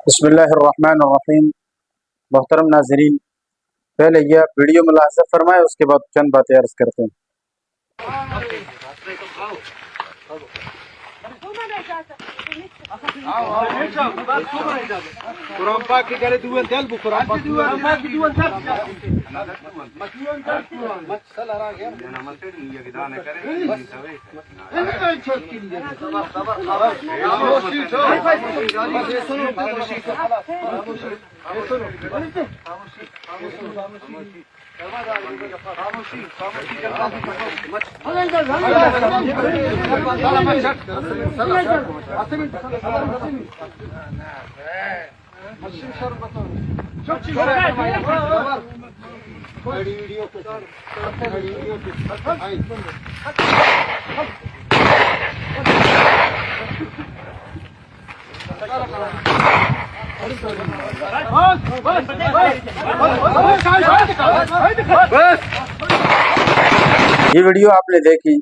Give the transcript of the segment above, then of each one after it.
بسم اللہ الرحمن الرحیم۔ محترم ناظرین، پہلے یہ آپ ویڈیو ملاحظہ فرمائے، اس کے بعد چند باتیں عرض کرتے ہیں۔ قرآن پاک کی کرے دوان دل بو قرآن پاک دوان مسل ارا گیا نا مسل یہ گدان کرے یہ ویڈیو آپ نے دیکھی،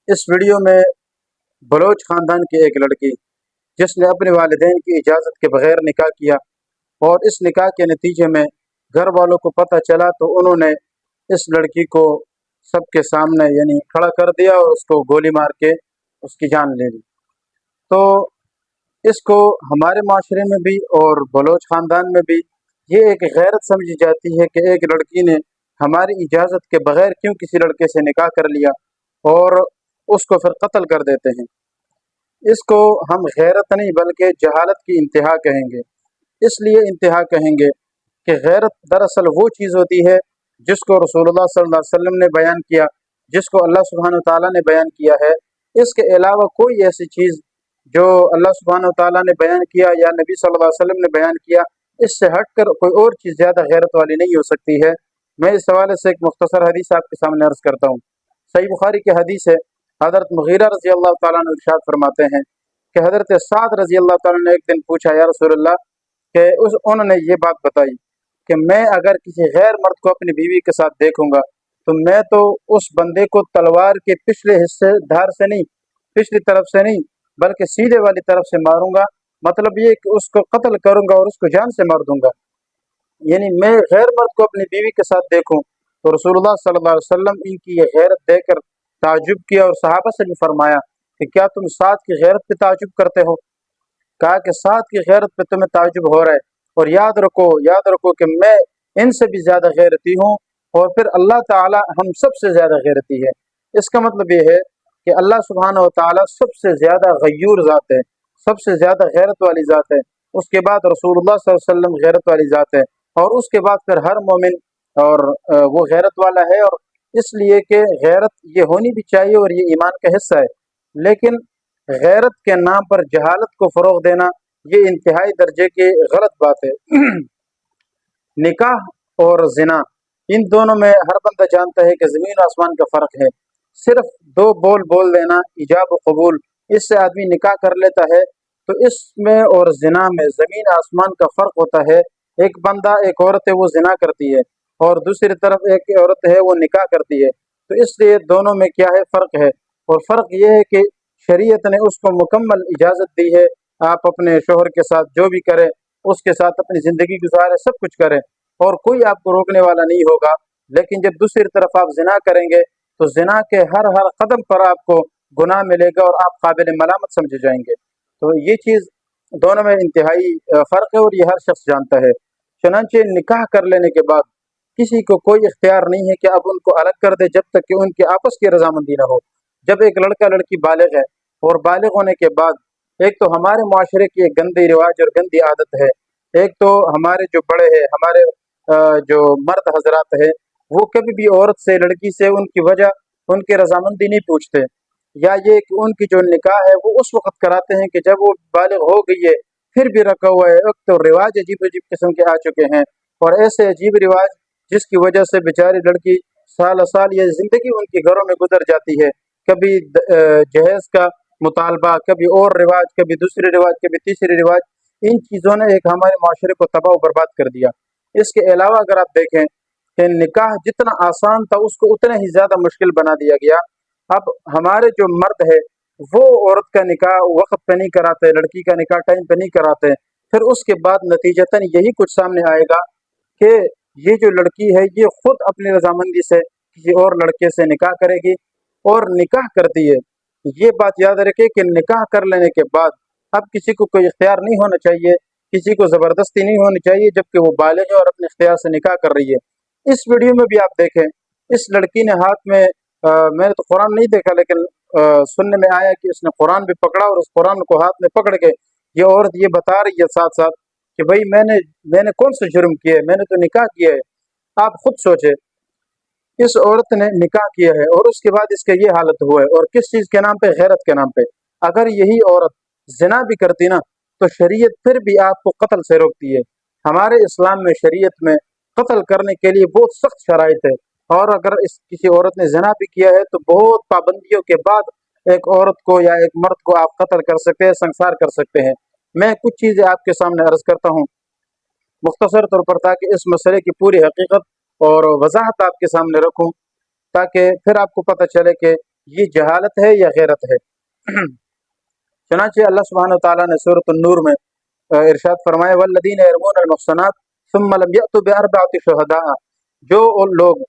اس ویڈیو میں بلوچ خاندان کی ایک لڑکی جس نے اپنے والدین کی اجازت کے بغیر نکاح کیا، اور اس نکاح کے نتیجے میں گھر والوں کو پتہ چلا تو انہوں نے اس لڑکی کو سب کے سامنے یعنی کھڑا کر دیا اور اس کو گولی مار کے اس کی جان لے لی۔ تو اس کو ہمارے معاشرے میں بھی اور بلوچ خاندان میں بھی یہ ایک غیرت سمجھی جاتی ہے کہ ایک لڑکی نے ہماری اجازت کے بغیر کیوں کسی لڑکے سے نکاح کر لیا اور اس کو پھر قتل کر دیتے ہیں۔ اس کو ہم غیرت نہیں بلکہ جہالت کی انتہا کہیں گے۔ اس لیے انتہا کہیں گے کہ غیرت دراصل وہ چیز ہوتی ہے جس کو رسول اللہ صلی اللہ علیہ وسلم نے بیان کیا، جس کو اللہ سبحانہ وتعالیٰ نے بیان کیا ہے۔ اس کے علاوہ کوئی ایسی چیز جو اللہ سبحانہ وتعالیٰ نے بیان کیا یا نبی صلی اللہ علیہ وسلم نے بیان کیا، اس سے ہٹ کر کوئی اور چیز زیادہ غیرت والی نہیں ہو سکتی ہے۔ میں اس حوالے سے ایک مختصر حدیث آپ کے سامنے عرض کرتا ہوں۔ صحیح بخاری کی حدیث ہے، حضرت مغیرہ رضی اللہ تعالیٰ عنہ ارشاد فرماتے ہیں کہ حضرت سعد رضی اللہ تعالیٰ نے ایک دن پوچھا، یا رسول اللہ، کہ انہوں نے یہ بات بتائی کہ میں اگر کسی غیر مرد کو اپنی بیوی کے ساتھ دیکھوں گا تو میں تو اس بندے کو تلوار کے پچھلے حصے دھار سے نہیں، پچھلی طرف سے نہیں بلکہ سیدھے والی طرف سے ماروں گا، مطلب یہ کہ اس کو قتل کروں گا اور اس کو جان سے مار دوں گا۔ یعنی میں غیر مرد کو اپنی بیوی کے ساتھ دیکھوں تو رسول اللہ صلی اللہ علیہ وسلم ان کی یہ غیرت دیکھ کر تعجب کیا، اور صحابہ سے بھی فرمایا کہ کیا تم سعد کی غیرت پہ تعجب کرتے ہو؟ کہا کہ سعد کی غیرت پہ تمہیں تعجب ہو رہا ہے، اور یاد رکھو کہ میں ان سے بھی زیادہ غیرتی ہوں، اور پھر اللہ تعالی ہم سب سے زیادہ غیرتی ہے۔ اس کا مطلب یہ ہے کہ اللہ سبحانہ و تعالی سب سے زیادہ غیور ذات ہے، سب سے زیادہ غیرت والی ذات ہے۔ اس کے بعد رسول اللہ صلی اللہ علیہ وسلم غیرت والی ذات ہے، اور اس کے بعد پھر ہر مومن اور وہ غیرت والا ہے، اور اس لیے کہ غیرت یہ ہونی بھی چاہیے اور یہ ایمان کا حصہ ہے۔ لیکن غیرت کے نام پر جہالت کو فروغ دینا یہ انتہائی درجے کی غلط بات ہے۔ نکاح اور زنا، ان دونوں میں ہر بندہ جانتا ہے کہ زمین و آسمان کا فرق ہے۔ صرف دو بول دینا ایجاب و قبول، اس سے آدمی نکاح کر لیتا ہے، تو اس میں اور زنا میں زمین آسمان کا فرق ہوتا ہے۔ ایک بندہ، ایک عورت ہے وہ زنا کرتی ہے، اور دوسری طرف ایک عورت ہے وہ نکاح کرتی ہے، تو اس لیے دونوں میں کیا ہے؟ فرق ہے۔ اور فرق یہ ہے کہ شریعت نے اس کو مکمل اجازت دی ہے، آپ اپنے شوہر کے ساتھ جو بھی کریں، اس کے ساتھ اپنی زندگی گزارے، سب کچھ کریں، اور کوئی آپ کو روکنے والا نہیں ہوگا۔ لیکن جب دوسری طرف آپ زنا کریں گے تو زنا کے ہر قدم پر آپ کو گناہ ملے گا اور آپ قابل ملامت سمجھے جائیں گے۔ تو یہ چیز دونوں میں انتہائی فرق ہے، اور یہ ہر شخص جانتا ہے۔ چنانچہ نکاح کر لینے کے بعد کسی کو کوئی اختیار نہیں ہے کہ اب ان کو الگ کر دے جب تک کہ ان کے آپس کی رضامندی نہ ہو۔ جب ایک لڑکا لڑکی بالغ ہے، اور بالغ ہونے کے بعد ایک تو ہمارے معاشرے کی ایک گندی رواج اور گندی عادت ہے، ایک تو ہمارے جو بڑے ہیں، ہمارے جو مرد حضرات ہیں، وہ کبھی بھی عورت سے، لڑکی سے ان کی وجہ، ان کی رضامندی نہیں پوچھتے، یا یہ کہ ان کی جو نکاح ہے وہ اس وقت کراتے ہیں کہ جب وہ بالغ ہو گئی ہے، پھر بھی رکھا ہوا ہے۔ ایک تو رواج عجیب قسم کے آ چکے ہیں، اور ایسے عجیب رواج جس کی وجہ سے بیچاری لڑکی سال سال یہ زندگی ان کے گھروں میں گزر جاتی ہے، کبھی جہیز کا مطالبہ، کبھی اور رواج، کبھی دوسری رواج، کبھی تیسری رواج۔ ان چیزوں نے ایک ہمارے معاشرے کو تباہ و برباد کر دیا۔ اس کے علاوہ اگر آپ دیکھیں کہ نکاح جتنا آسان تھا اس کو اتنا ہی زیادہ مشکل بنا دیا گیا۔ اب ہمارے جو مرد ہے وہ عورت کا نکاح وقت پہ نہیں کراتے، لڑکی کا نکاح ٹائم پہ نہیں کراتے، پھر اس کے بعد نتیجتاً یہی کچھ سامنے آئے گا کہ یہ جو لڑکی ہے یہ خود اپنی رضامندی سے کسی اور لڑکے سے نکاح کرے گی اور نکاح کرتی ہے۔ یہ بات یاد رکھے کہ نکاح کر لینے کے بعد اب کسی کو کوئی اختیار نہیں ہونا چاہیے، کسی کو زبردستی نہیں ہونی چاہیے، جبکہ وہ بالغ ہے اور اپنے اختیار سے نکاح کر رہی ہے۔ اس ویڈیو میں بھی آپ دیکھیں، اس لڑکی نے ہاتھ میں میں نے تو قرآن نہیں دیکھا، لیکن سننے میں آیا کہ اس نے قرآن بھی پکڑا اور اس قرآن کو ہاتھ میں پکڑ کے یہ عورت یہ بتا رہی ہے ساتھ ساتھ کہ بھائی میں نے کون سا جرم کیا ہے، میں نے تو نکاح کیا ہے۔ آپ خود سوچیں، اس عورت نے نکاح کیا ہے اور اس کے بعد اس کا یہ حالت ہوا ہے، اور کس چیز کے نام پہ؟ غیرت کے نام پہ۔ اگر یہی عورت زنا بھی کرتی نا تو شریعت پھر بھی آپ کو قتل سے روکتی ہے۔ ہمارے اسلام میں، شریعت میں قتل کرنے کے لیے بہت سخت شرائط ہے، اور اگر کسی عورت نے زنا بھی کیا ہے تو بہت پابندیوں کے بعد ایک عورت کو یا ایک مرد کو آپ قتل کر سکتے ہیں، سنسار کر سکتے ہیں۔ میں کچھ چیزیں آپ کے سامنے عرض کرتا ہوں مختصر طور پر، تاکہ اس مسئلے کی پوری حقیقت اور وضاحت آپ کے سامنے رکھوں، تاکہ پھر آپ کو پتہ چلے کہ یہ جہالت ہے یا غیرت ہے۔ چنانچہ اللہ سبحانہ وتعالیٰ نے سورۃ النور میں ارشاد فرمایا والذین یرمون المحصنات ثم لم یأتوا بأربعۃ شہداء، جو لوگ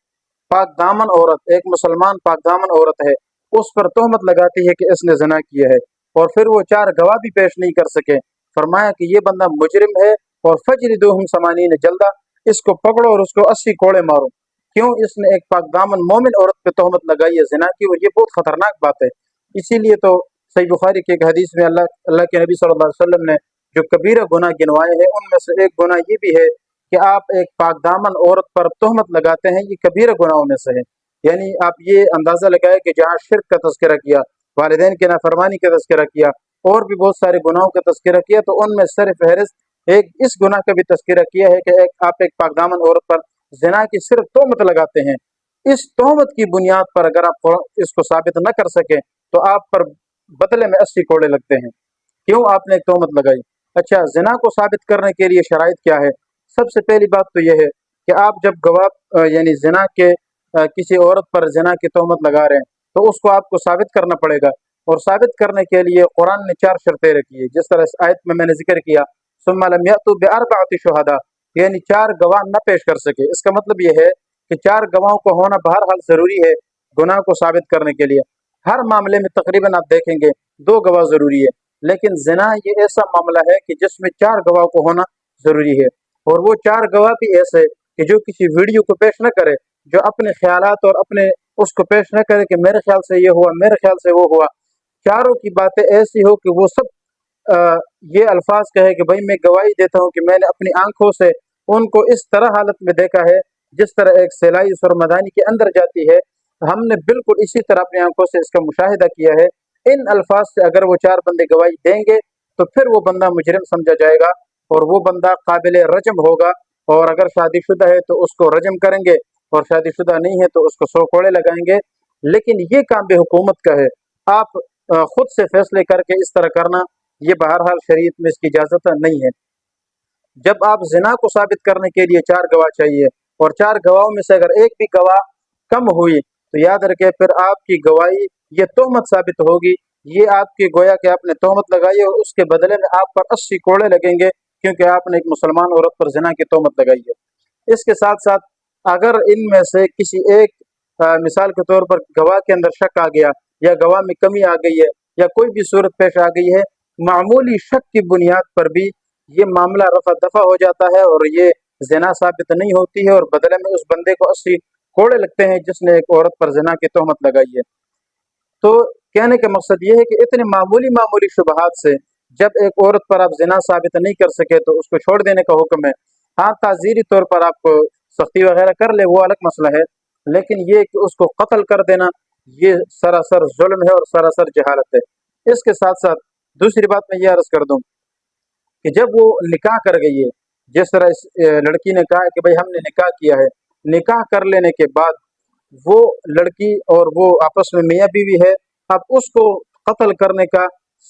پاک دامن عورت، ایک مسلمان پاک دامن عورت ہے، اس پر تہمت لگاتی ہے کہ اس نے زنا کیا ہے، اور پھر وہ 4 گواہ بھی پیش نہیں کر سکے، فرمایا کہ یہ بندہ مجرم ہے، اور فجلدوہم 80 جلدہ، اس کو پکڑو اور اس کو 80 کوڑے مارو۔ کیوں؟ اس نے ایک پاک دامن مومن عورت پہ تہمت لگائی ہے زنا کی، اور یہ بہت خطرناک بات ہے۔ اسی لیے تو صحیح بخاری کی ایک حدیث میں اللہ کے نبی صلی اللہ علیہ وسلم نے جو کبیرہ گناہ گنوائے ہیں ان میں سے ایک گناہ یہ بھی ہے کہ آپ ایک پاک دامن عورت پر تہمت لگاتے ہیں، یہ کبیرہ گناہوں میں سے ہے۔ یعنی آپ یہ اندازہ لگائے کہ جہاں شرک کا تذکرہ کیا، والدین کی نافرمانی کا تذکرہ کیا، اور بھی بہت سارے گناہوں کا تذکرہ کیا، تو ان میں سر فہرست ایک اس گناہ کا بھی تذکرہ کیا ہے کہ آپ ایک پاک دامن عورت پر زنا کی صرف تہمت لگاتے ہیں۔ اس تہمت کی بنیاد پر اگر آپ اس کو ثابت نہ کر سکیں تو آپ پر بدلے میں 80 کوڑے لگتے ہیں۔ کیوں؟ آپ نے ایک تہمت لگائی۔ اچھا، زنا کو ثابت کرنے کے لیے شرائط کیا ہے؟ سب سے پہلی بات تو یہ ہے کہ آپ جب گواہ یعنی زنا کے کسی عورت پر زنا کی تہمت لگا رہے ہیں تو اس کو آپ کو ثابت کرنا پڑے گا، اور ثابت کرنے کے لیے قرآن نے 4 شرطیں رکھی ہے، جس طرح اس آیت میں نے ذکر کیا ثم لم یأتوا بأربعۃ شہداء، یعنی 4 گواہ نہ پیش کر سکے۔ اس کا مطلب یہ ہے کہ 4 گواہوں کو ہونا بہرحال ضروری ہے گناہ کو ثابت کرنے کے لیے۔ ہر معاملے میں تقریباً آپ دیکھیں گے 2 گواہ ضروری ہے، لیکن زنا یہ ایسا معاملہ ہے کہ جس میں 4 گواہ کو ہونا ضروری ہے، اور وہ 4 گواہ بھی ایسے کہ جو کسی ویڈیو کو پیش نہ کرے، جو اپنے خیالات اور اپنے اس کو پیش نہ کرے کہ میرے خیال سے یہ ہوا، میرے خیال سے وہ ہوا۔ چاروں کی باتیں ایسی ہو کہ وہ سب یہ الفاظ کہے کہ بھائی میں گواہی دیتا ہوں کہ میں نے اپنی آنکھوں سے ان کو اس طرح حالت میں دیکھا ہے جس طرح ایک سیلائی سرمدانی کے اندر جاتی ہے، ہم نے بالکل اسی طرح اپنی آنکھوں سے اس کا مشاہدہ کیا ہے۔ ان الفاظ سے اگر وہ 4 بندے گواہی دیں گے تو پھر وہ بندہ مجرم سمجھا جائے گا، اور وہ بندہ قابل رجم ہوگا، اور اگر شادی شدہ ہے تو اس کو رجم کریں گے، اور شادی شدہ نہیں ہے تو اس کو 100 کوڑے لگائیں گے۔ لیکن یہ کام بھی حکومت کا ہے، آپ خود سے فیصلے کر کے اس طرح کرنا یہ بہرحال شریعت میں اس کی اجازت نہیں ہے۔ جب آپ زنا کو ثابت کرنے کے لیے 4 گواہ چاہیے، اور 4 گواہوں میں سے اگر ایک بھی گواہ کم ہوئی تو یاد رکھے پھر آپ کی گواہی یہ تہمت ثابت ہوگی، یہ آپ کی گویا کہ آپ نے تہمت لگائی ہے، اور اس کے بدلے میں آپ پر 80 کوڑے لگیں گے، کیونکہ آپ نے ایک مسلمان عورت پر زنا کی تہمت لگائی ہے۔ اس کے ساتھ ساتھ اگر ان میں سے کسی ایک مثال کے طور پر گواہ کے اندر شک آ گیا، یا گواہ میں کمی آ گئی ہے، یا کوئی بھی صورت پیش آ گئی ہے، معمولی شک کی بنیاد پر بھی یہ معاملہ رفع دفع ہو جاتا ہے، اور یہ زنا ثابت نہیں ہوتی ہے، اور بدلے میں اس بندے کو 80 کوڑے لگتے ہیں جس نے ایک عورت پر زنا کی تہمت لگائی ہے۔ تو کہنے کا مقصد یہ ہے کہ اتنے معمولی شبہات سے جب ایک عورت پر آپ زنا ثابت نہیں کر سکے تو اس کو چھوڑ دینے کا حکم ہے۔ ہاں، تعزیری طور پر آپ کو سختی وغیرہ کر لے وہ الگ مسئلہ ہے، لیکن یہ کہ اس کو قتل کر دینا یہ سراسر ظلم ہے اور سراسر جہالت ہے۔ اس کے ساتھ ساتھ دوسری بات میں یہ عرض کر دوں کہ جب وہ نکاح کر گئی ہے، جس طرح اس لڑکی نے کہا کہ بھائی ہم نے نکاح کیا ہے، نکاح کر لینے کے بعد وہ لڑکی اور وہ آپس میں میاں بیوی ہے، اب اس کو قتل کرنے کا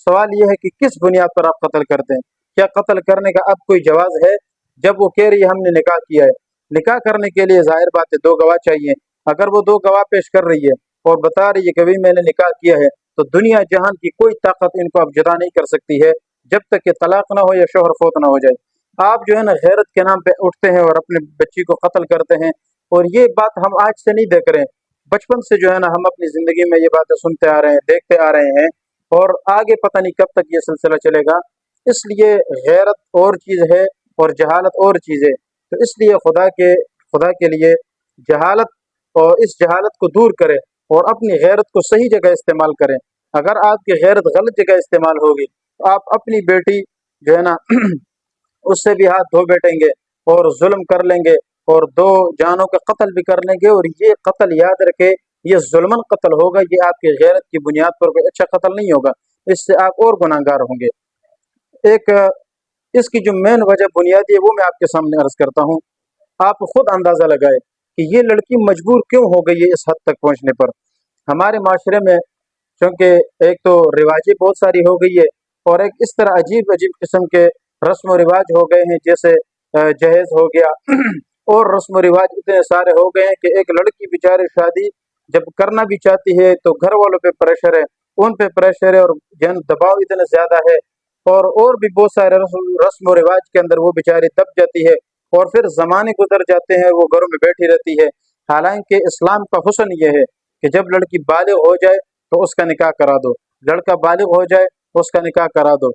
سوال یہ ہے کہ کس بنیاد پر آپ قتل کرتے ہیں؟ کیا قتل کرنے کا اب کوئی جواز ہے؟ جب وہ کہہ رہی ہے ہم نے نکاح کیا ہے، نکاح کرنے کے لیے ظاہر بات ہے 2 گواہ چاہیے۔ اگر وہ 2 گواہ پیش کر رہی ہے اور بتا رہی ہے کہ بھائی میں نے نکاح کیا ہے، تو دنیا جہان کی کوئی طاقت ان کو اب جدا نہیں کر سکتی ہے جب تک کہ طلاق نہ ہو یا شوہر فوت نہ ہو جائے۔ آپ جو ہے نا غیرت کے نام پہ اٹھتے ہیں اور اپنے بچی کو قتل کرتے ہیں، اور یہ بات ہم آج سے نہیں دیکھ رہے ہیں، بچپن سے جو ہے نا ہم اپنی زندگی میں یہ باتیں سنتے آ رہے ہیں، دیکھتے آ رہے ہیں، اور آگے پتہ نہیں کب تک یہ سلسلہ چلے گا۔ اس لیے غیرت اور چیز ہے اور جہالت اور چیز ہے، تو اس لیے خدا کے لیے جہالت اور اس جہالت کو دور کریں اور اپنی غیرت کو صحیح جگہ استعمال کریں۔ اگر آپ کی غیرت غلط جگہ استعمال ہوگی تو آپ اپنی بیٹی جو ہے نا اس سے بھی ہاتھ دھو بیٹھیں گے اور ظلم کر لیں گے اور دو جانوں کا قتل بھی کر لیں گے، اور یہ قتل یاد رکھے یہ ظلمن قتل ہوگا، یہ آپ کی غیرت کی بنیاد پر کوئی اچھا قتل نہیں ہوگا، اس سے آپ اور گناہ گار ہوں گے۔ ایک اس کی جو مین وجہ بنیادی ہے وہ میں آپ کے سامنے عرض کرتا ہوں، آپ خود اندازہ لگائے کہ یہ لڑکی مجبور کیوں ہو گئی ہے اس حد تک پہنچنے پر۔ ہمارے معاشرے میں چونکہ ایک تو رواجیں بہت ساری ہو گئی ہے، اور ایک اس طرح عجیب عجیب قسم کے رسم و رواج ہو گئے ہیں، جیسے جہیز ہو گیا اور رسم و رواج اتنے سارے ہو گئے ہیں کہ ایک لڑکی بیچاری شادی جب کرنا بھی چاہتی ہے تو گھر والوں پہ پریشر ہے، ان پہ پریشر ہے، اور جن دباؤ اتنا زیادہ ہے، اور بھی بہت سارے رسم و رواج کے اندر وہ بیچاری دب جاتی ہے، اور پھر زمانے گزر جاتے ہیں وہ گھروں میں بیٹھی رہتی ہے۔ حالانکہ اسلام کا حسن یہ ہے کہ جب لڑکی بالغ ہو جائے تو اس کا نکاح کرا دو، لڑکا بالغ ہو جائے اس کا نکاح کرا دو۔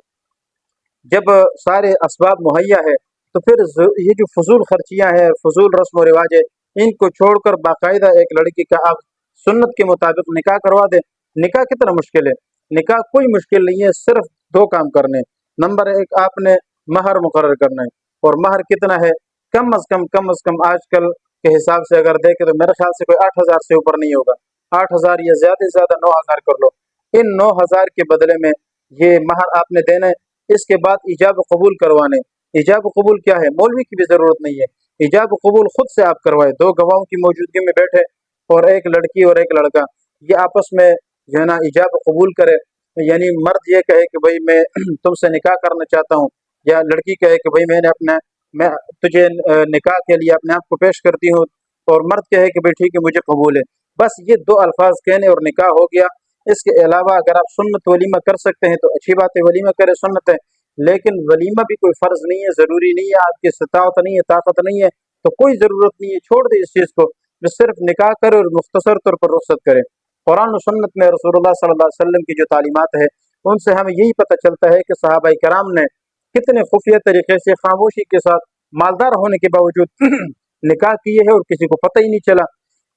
جب سارے اسباب مہیا ہے تو پھر یہ جو فضول خرچیاں ہیں، فضول رسم و رواج ہے، ان کو چھوڑ کر باقاعدہ ایک لڑکی کا آپ سنت کے مطابق نکاح کروا دیں۔ نکاح کتنا مشکل ہے؟ نکاح کوئی مشکل نہیں ہے، صرف دو کام کرنے۔ نمبر ایک، آپ نے مہر مقرر کرنا ہے، اور مہر کتنا ہے؟ کم از کم آج کل کے حساب سے اگر دیکھیں تو میرے خیال سے کوئی 8,000 سے اوپر نہیں ہوگا، 8,000 یا زیادہ سے زیادہ 9,000 کر لو۔ ان 9,000 کے بدلے میں یہ مہر آپ نے دینا ہے۔ اس کے بعد ایجاب و قبول کروانے۔ ایجاب و قبول کیا ہے؟ مولوی کی بھی ضرورت نہیں ہے، ایجاب و قبول خود سے آپ کروائے، دو گواہوں کی موجودگی میں بیٹھے، اور ایک لڑکی اور ایک لڑکا یہ آپس میں جو ہے نا ایجاب و قبول کرے، یعنی مرد یہ کہے کہ بھائی میں تم سے نکاح کرنا چاہتا ہوں، یا لڑکی کہے کہ بھائی میں تجھے نکاح کے لیے اپنے آپ کو پیش کرتی ہوں، اور مرد کہے کہ بھائی ٹھیک ہے مجھے قبول ہے۔ بس یہ دو الفاظ کہنے اور نکاح ہو گیا۔ اس کے علاوہ اگر آپ سنت ولیمہ کر سکتے ہیں تو اچھی بات ہے، ولیمہ کرے، سنت ہے، لیکن ولیمہ بھی کوئی فرض نہیں ہے، ضروری نہیں ہے، آپ کی استطاعت نہیں ہے، طاقت نہیں ہے تو کوئی ضرورت نہیں ہے، چھوڑ دے اس چیز کو، صرف نکاح کرے اور مختصر طور پر رخصت کرے۔ قرآن و سنت میں رسول اللہ صلی اللہ علیہ وسلم کی جو تعلیمات ہے ان سے ہمیں یہی پتہ چلتا ہے کہ صحابہ کرام نے کتنے خفیہ طریقے سے خاموشی کے ساتھ مالدار ہونے کے باوجود نکاح کیے ہیں اور کسی کو پتہ ہی نہیں چلا۔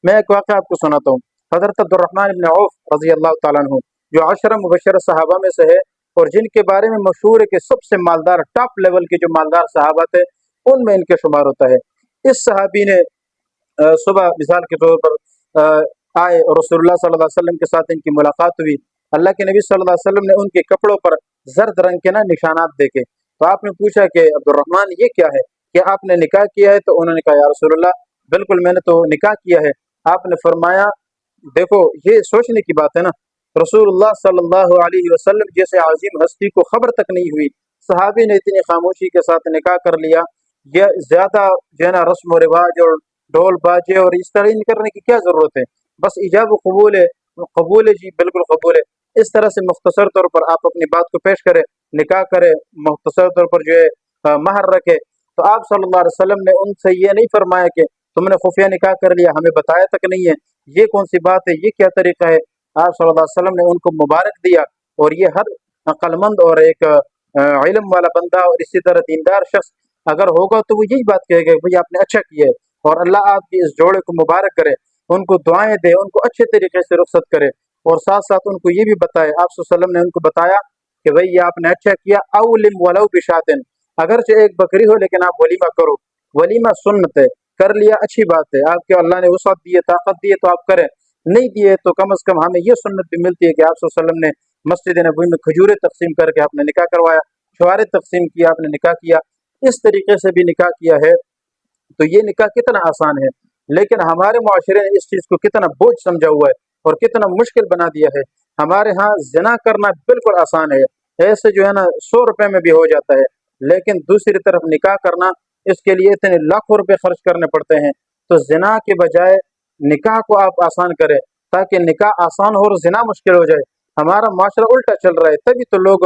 میں ایک واقعہ آپ کو سناتا ہوں۔ حضرت عبد الرحمن بن عوف رضی اللہ تعالیٰ عنہ جو 10 مبشرہ صحابہ میں سے ہے، اور جن کے بارے میں مشہور ہے کہ سب سے مالدار، ٹاپ لیول کے جو مالدار صحابہ تھے ان میں ان کے شمار ہوتا ہے۔ اس صحابی نے صبح مثال کے طور پر آئے اور رسول اللہ صلی اللہ علیہ وسلم کے ساتھ ان کی ملاقات ہوئی۔ اللہ کے نبی صلی اللہ علیہ وسلم نے ان کے کپڑوں پر زرد رنگ کے نشانات دیکھے، تو آپ نے پوچھا کہ عبد الرحمن یہ کیا ہے، کہ آپ نے نکاح کیا ہے؟ تو انہوں نے کہا یا رسول اللہ بالکل میں نے تو نکاح کیا ہے۔ آپ نے فرمایا دیکھو یہ سوچنے کی بات ہے نا، رسول اللہ صلی اللہ علیہ وسلم جیسے عظیم ہستی کو خبر تک نہیں ہوئی، صحابی نے اتنی خاموشی کے ساتھ نکاح کر لیا، یہ زیادہ جو ہے نا رسم و رواج اور ڈھول باجے اور اس طرح کرنے کی کیا ضرورت ہے؟ بس ایجاب و قبول ہے، قبول ہے جی بالکل قبول ہے۔ اس طرح سے مختصر طور پر آپ اپنی بات کو پیش کرے، نکاح کرے، مختصر طور پر جو ہے مہر رکھے۔ تو آپ صلی اللہ علیہ وسلم نے ان سے یہ نہیں فرمایا کہ تم نے خفیہ نکاح کر لیا، ہمیں بتایا تک نہیں ہے، یہ کون سی بات ہے، یہ کیا طریقہ ہے؟ آپ صلی اللہ علیہ وسلم نے ان کو مبارک دیا، اور یہ ہر عقل مند اور ایک علم والا بندہ اور اسی طرح دیندار شخص اگر ہوگا تو وہ یہی بات کہے گا بھائی آپ نے اچھا کیا ہے، اور اللہ آپ کی اس جوڑے کو مبارک کرے، ان کو دعائیں دے، ان کو اچھے طریقے سے رخصت کرے، اور ساتھ ساتھ ان کو یہ بھی بتائے، آپ صلی اللہ علیہ وسلم نے ان کو بتایا کہ بھائی یہ آپ نے اچھا کیا، اولم ولو بشاتن، اگرچہ ایک بکری ہو لیکن آپ ولیمہ کرو، ولیمہ سنت ہے، کر لیا اچھی بات ہے، آپ کے اللہ نے وسعت دی ہے، طاقت دی ہے تو آپ کریں، نہیں دیے تو کم از کم ہمیں یہ سنت بھی ملتی ہے کہ آپ صلی اللہ علیہ وسلم نے مسجد نبوی میں کھجوریں تقسیم کر کے آپ نے نکاح کروایا، چھوارے تقسیم کیا، آپ نے نکاح کیا، اس طریقے سے بھی نکاح کیا ہے۔ تو یہ نکاح کتنا آسان ہے، لیکن ہمارے معاشرے نے اس چیز کو کتنا بوجھ سمجھا ہوا ہے اور کتنا مشکل بنا دیا ہے۔ ہمارے ہاں زنا کرنا بالکل آسان ہے، ایسے جو ہے نا 100 روپے میں بھی ہو جاتا ہے، لیکن دوسری طرف نکاح کرنا اس کے لیے اتنے لاکھوں روپے خرچ کرنے پڑتے ہیں۔ تو زنا کے بجائے نکاح کو آپ آسان کریں تاکہ نکاح آسان ہو اور زنا مشکل ہو جائے۔ ہمارا معاشرہ الٹا چل رہا ہے، تبھی تو لوگ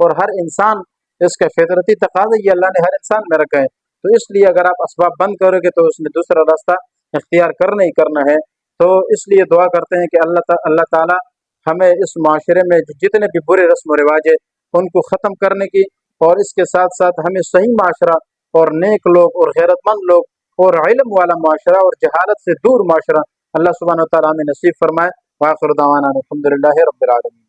اور ہر انسان اس کا فطرتی تقاضا یہ اللہ نے ہر انسان میں رکھا ہے، تو اس لیے اگر آپ اسباب بند کرو گے تو اس میں دوسرا راستہ اختیار کرنا ہی کرنا ہے۔ تو اس لیے دعا کرتے ہیں کہ اللہ تعالیٰ ہمیں اس معاشرے میں جتنے بھی برے رسم و رواج ہیں ان کو ختم کرنے کی، اور اس کے ساتھ ساتھ ہمیں صحیح معاشرہ اور نیک لوگ اور غیرت مند لوگ اور علم والا معاشرہ اور جہالت سے دور معاشرہ اللہ سبحانہ و تعالیٰ ہمیں نصیب فرمائے۔ وآخر دعوانا الحمد للہ رب العالمین۔